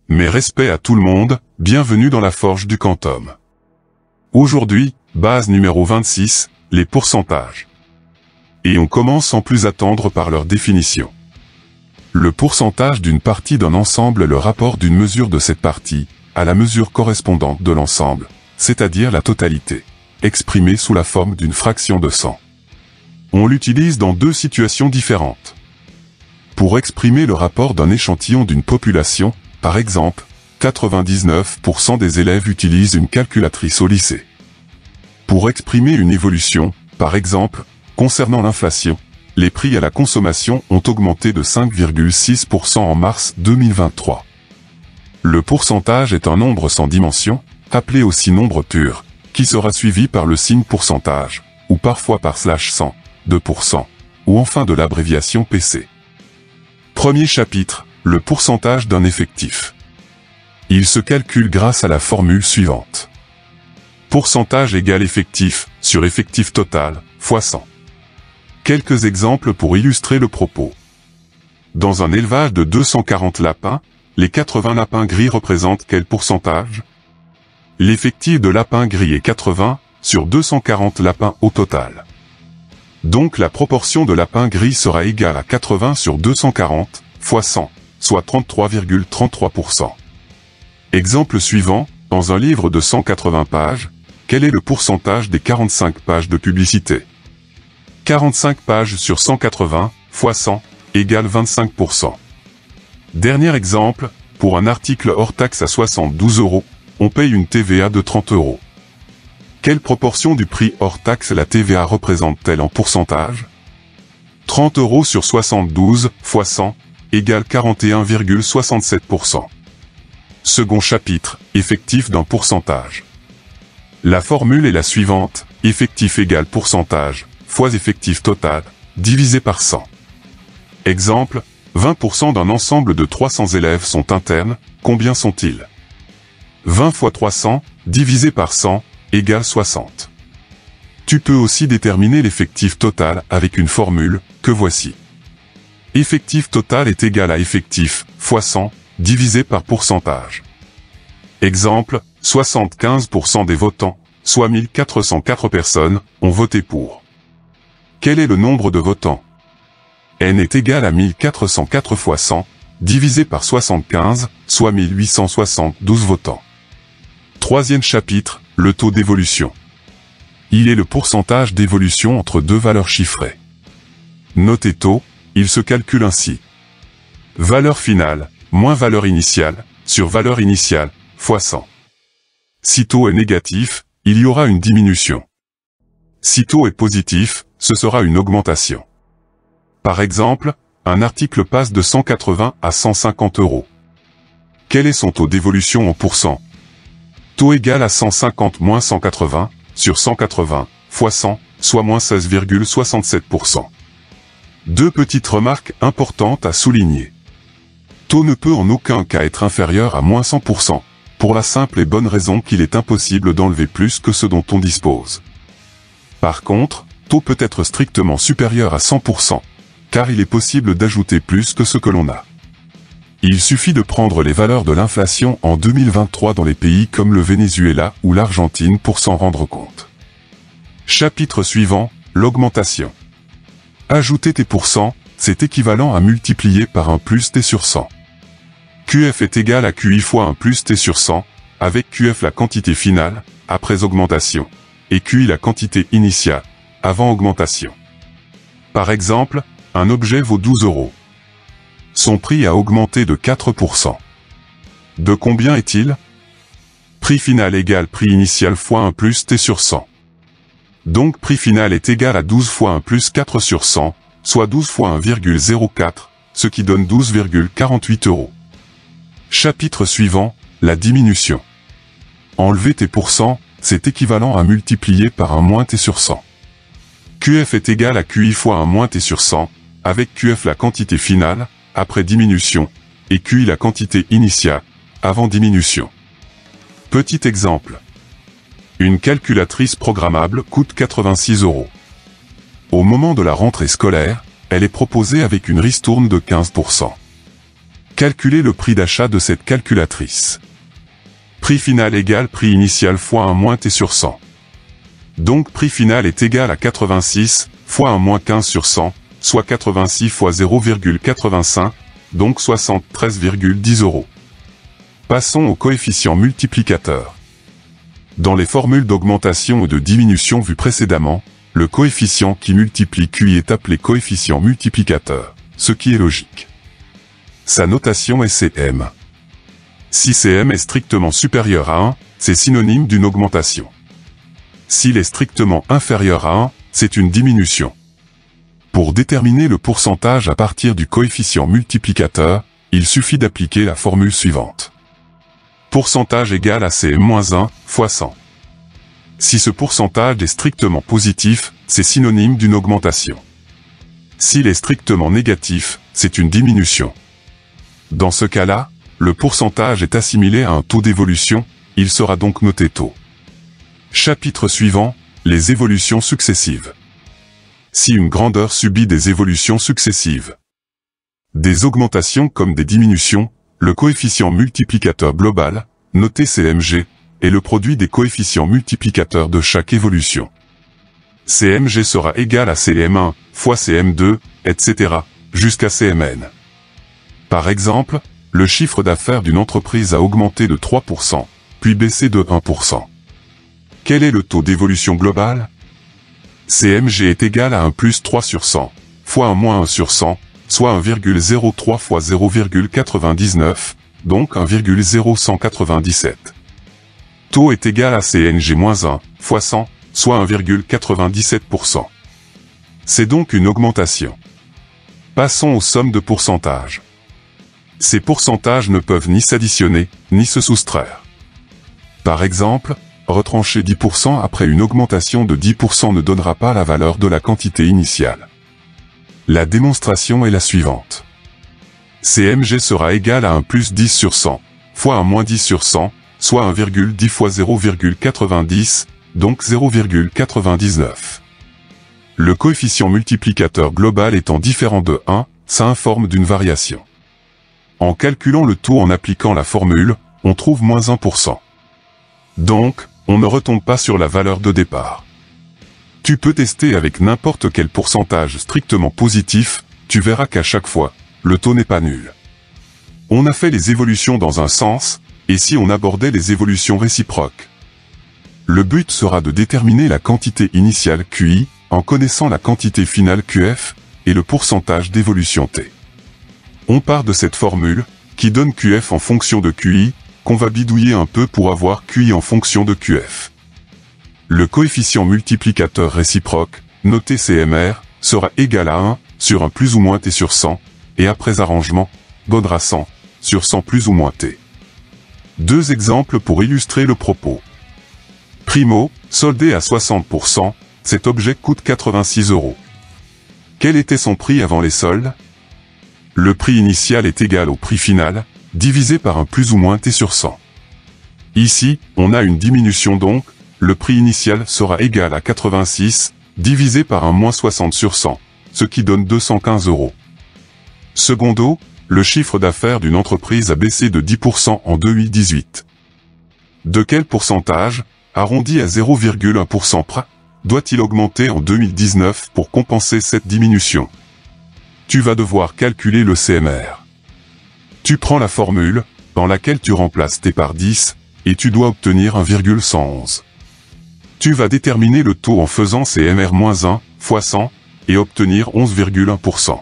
Mes respects à tout le monde, bienvenue dans la forge du quantum. Aujourd'hui, base numéro 26, les pourcentages. Et on commence sans plus attendre par leur définition. Le pourcentage d'une partie d'un ensemble est le rapport d'une mesure de cette partie à la mesure correspondante de l'ensemble, c'est-à-dire la totalité, exprimée sous la forme d'une fraction de 100. On l'utilise dans deux situations différentes. Pour exprimer le rapport d'un échantillon d'une population, par exemple, 99% des élèves utilisent une calculatrice au lycée. Pour exprimer une évolution, par exemple, concernant l'inflation, les prix à la consommation ont augmenté de 5,6% en mars 2023. Le pourcentage est un nombre sans dimension, appelé aussi nombre pur, qui sera suivi par le signe pourcentage, ou parfois par /100, 2%, ou enfin de l'abréviation PC. Premier chapitre, le pourcentage d'un effectif. Il se calcule grâce à la formule suivante. Pourcentage égale effectif, sur effectif total, fois 100. Quelques exemples pour illustrer le propos. Dans un élevage de 240 lapins, les 80 lapins gris représentent quel pourcentage? L'effectif de lapins gris est 80, sur 240 lapins au total. Donc la proportion de lapins gris sera égale à 80 sur 240, fois 100, soit 33,33%. Exemple suivant, dans un livre de 180 pages, quel est le pourcentage des 45 pages de publicité? 45 pages sur 180, fois 100, égale 25%. Dernier exemple, pour un article hors taxe à 72 €, on paye une TVA de 30 €. Quelle proportion du prix hors taxe la TVA représente-t-elle en pourcentage? 30 € sur 72, fois 100, égale 41,67%. Second chapitre, effectif d'un pourcentage. La formule est la suivante, effectif égale pourcentage, fois effectif total, divisé par 100. Exemple, 20% d'un ensemble de 300 élèves sont internes, combien sont-ils? 20 fois 300, divisé par 100, égale 60. Tu peux aussi déterminer l'effectif total avec une formule, que voici. Effectif total est égal à effectif, fois 100, divisé par pourcentage. Exemple, 75% des votants, soit 1404 personnes, ont voté pour. Quel est le nombre de votants? N est égal à 1404 fois 100, divisé par 75, soit 1872 votants. Troisième chapitre, le taux d'évolution. Il est le pourcentage d'évolution entre deux valeurs chiffrées. Notez taux, il se calcule ainsi. Valeur finale, moins valeur initiale, sur valeur initiale, fois 100. Si taux est négatif, il y aura une diminution. Si taux est positif, ce sera une augmentation. Par exemple, un article passe de 180 à 150 €. Quel est son taux d'évolution en pourcent? Taux égal à 150 moins 180, sur 180, fois 100, soit moins 16,67%. Deux petites remarques importantes à souligner. Taux ne peut en aucun cas être inférieur à moins 100%, pour la simple et bonne raison qu'il est impossible d'enlever plus que ce dont on dispose. Par contre, taux peut être strictement supérieur à 100%, car il est possible d'ajouter plus que ce que l'on a. Il suffit de prendre les valeurs de l'inflation en 2023 dans les pays comme le Venezuela ou l'Argentine pour s'en rendre compte. Chapitre suivant, l'augmentation. Ajouter T %, c'est équivalent à multiplier par 1 plus T sur 100. QF est égal à QI fois 1 plus T sur 100, avec QF la quantité finale, après augmentation, et QI la quantité initiale, avant augmentation. Par exemple, un objet vaut 12 €. Son prix a augmenté de 4%. De combien est-il? Prix final égale prix initial fois 1 plus T sur 100. Donc prix final est égal à 12 fois 1 plus 4 sur 100, soit 12 fois 1,04, ce qui donne 12,48 €. Chapitre suivant, la diminution. Enlever T %, c'est équivalent à multiplier par 1 moins T sur 100. QF est égal à QI fois 1 moins T sur 100, avec QF la quantité finale, après diminution, et QI la quantité initiale, avant diminution. Petit exemple. Une calculatrice programmable coûte 86 €. Au moment de la rentrée scolaire, elle est proposée avec une ristourne de 15%. Calculez le prix d'achat de cette calculatrice. Prix final égale prix initial fois 1 moins T sur 100. Donc prix final est égal à 86 fois 1 moins 15 sur 100, soit 86 fois 0,85, donc 73,10 €. Passons au coefficient multiplicateur. Dans les formules d'augmentation ou de diminution vues précédemment, le coefficient qui multiplie QI est appelé coefficient multiplicateur, ce qui est logique. Sa notation est Cm. Si Cm est strictement supérieur à 1, c'est synonyme d'une augmentation. S'il est strictement inférieur à 1, c'est une diminution. Pour déterminer le pourcentage à partir du coefficient multiplicateur, il suffit d'appliquer la formule suivante. Pourcentage égal à Cm-1 fois 100. Si ce pourcentage est strictement positif, c'est synonyme d'une augmentation. S'il est strictement négatif, c'est une diminution. Dans ce cas-là, le pourcentage est assimilé à un taux d'évolution, il sera donc noté taux. Chapitre suivant, les évolutions successives. Si une grandeur subit des évolutions successives, des augmentations comme des diminutions, le coefficient multiplicateur global, noté Cmg, est le produit des coefficients multiplicateurs de chaque évolution. Cmg sera égal à Cm1 fois Cm2, etc., jusqu'à Cmn. Par exemple, le chiffre d'affaires d'une entreprise a augmenté de 3%, puis baissé de 1%. Quel est le taux d'évolution global? Cmg est égal à 1 plus 3 sur 100, fois 1 moins 1 sur 100, soit 1,03 fois 0,99, donc 1,0197. Taux est égal à Cng-1 fois 100, soit 1,97%. C'est donc une augmentation. Passons aux sommes de pourcentages. Ces pourcentages ne peuvent ni s'additionner, ni se soustraire. Par exemple, retrancher 10% après une augmentation de 10% ne donnera pas la valeur de la quantité initiale. La démonstration est la suivante. Cmg sera égal à 1 plus 10 sur 100, fois 1 moins 10 sur 100, soit 1,10 fois 0,90, donc 0,99. Le coefficient multiplicateur global étant différent de 1, ça informe d'une variation. En calculant le taux en appliquant la formule, on trouve moins 1%. Donc, on ne retombe pas sur la valeur de départ. Tu peux tester avec n'importe quel pourcentage strictement positif, tu verras qu'à chaque fois, le taux n'est pas nul. On a fait les évolutions dans un sens, et si on abordait les évolutions réciproques? Le but sera de déterminer la quantité initiale QI, en connaissant la quantité finale QF, et le pourcentage d'évolution T. On part de cette formule, qui donne QF en fonction de QI, qu'on va bidouiller un peu pour avoir QI en fonction de QF. Le coefficient multiplicateur réciproque, noté CMR, sera égal à 1, sur 1 plus ou moins T sur 100, et après arrangement, donnera 100, sur 100 plus ou moins T. Deux exemples pour illustrer le propos. Primo, soldé à 60%, cet objet coûte 86 €. Quel était son prix avant les soldes? Le prix initial est égal au prix final, divisé par un plus ou moins T sur 100. Ici, on a une diminution donc, le prix initial sera égal à 86, divisé par un moins 60 sur 100, ce qui donne 215 €. Secondo, le chiffre d'affaires d'une entreprise a baissé de 10% en 2018. De quel pourcentage, arrondi à 0,1% près, doit-il augmenter en 2019 pour compenser cette diminution? Tu vas devoir calculer le CMR. Tu prends la formule, dans laquelle tu remplaces T par 10, et tu dois obtenir 1,111. Tu vas déterminer le taux en faisant CMR-1 fois 100, et obtenir 11,1%.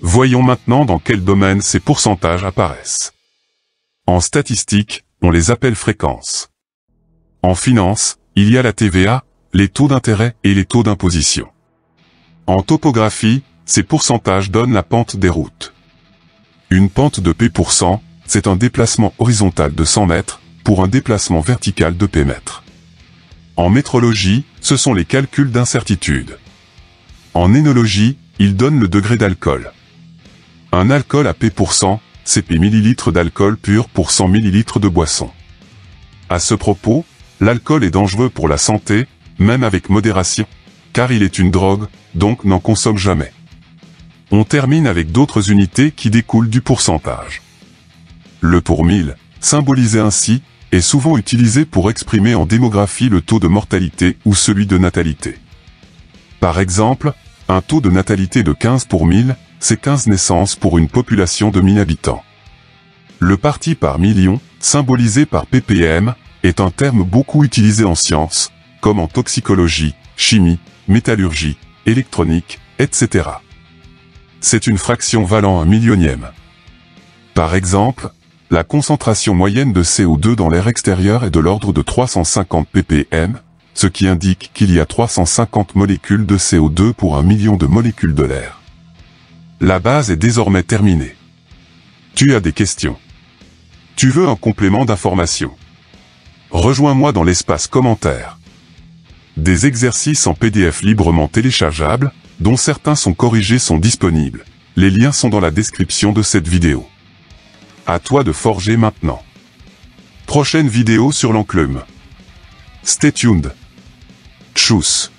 Voyons maintenant dans quel domaine ces pourcentages apparaissent. En statistique, on les appelle fréquences. En finance, il y a la TVA, les taux d'intérêt et les taux d'imposition. En topographie, ces pourcentages donnent la pente des routes. Une pente de P%, c'est un déplacement horizontal de 100 mètres, pour un déplacement vertical de P mètres. En métrologie, ce sont les calculs d'incertitude. En énologie, ils donnent le degré d'alcool. Un alcool à P%, c'est P millilitres d'alcool pur pour 100 ml de boisson. À ce propos, l'alcool est dangereux pour la santé, même avec modération, car il est une drogue, donc n'en consomme jamais. On termine avec d'autres unités qui découlent du pourcentage. Le pour 1000, symbolisé ainsi, est souvent utilisé pour exprimer en démographie le taux de mortalité ou celui de natalité. Par exemple, un taux de natalité de 15 pour 1000, c'est 15 naissances pour une population de 1000 habitants. Le parti par million, symbolisé par ppm, est un terme beaucoup utilisé en sciences, comme en toxicologie, chimie, métallurgie, électronique, etc. C'est une fraction valant un millionième. Par exemple, la concentration moyenne de CO2 dans l'air extérieur est de l'ordre de 350 ppm, ce qui indique qu'il y a 350 molécules de CO2 pour 1 million de molécules de l'air. La base est désormais terminée. Tu as des questions? Tu veux un complément d'information? Rejoins-moi dans l'espace commentaires. Des exercices en PDF librement téléchargeables, dont certains sont corrigés, sont disponibles. Les liens sont dans la description de cette vidéo. À toi de forger maintenant. Prochaine vidéo sur l'enclume. Stay tuned. Tchuss.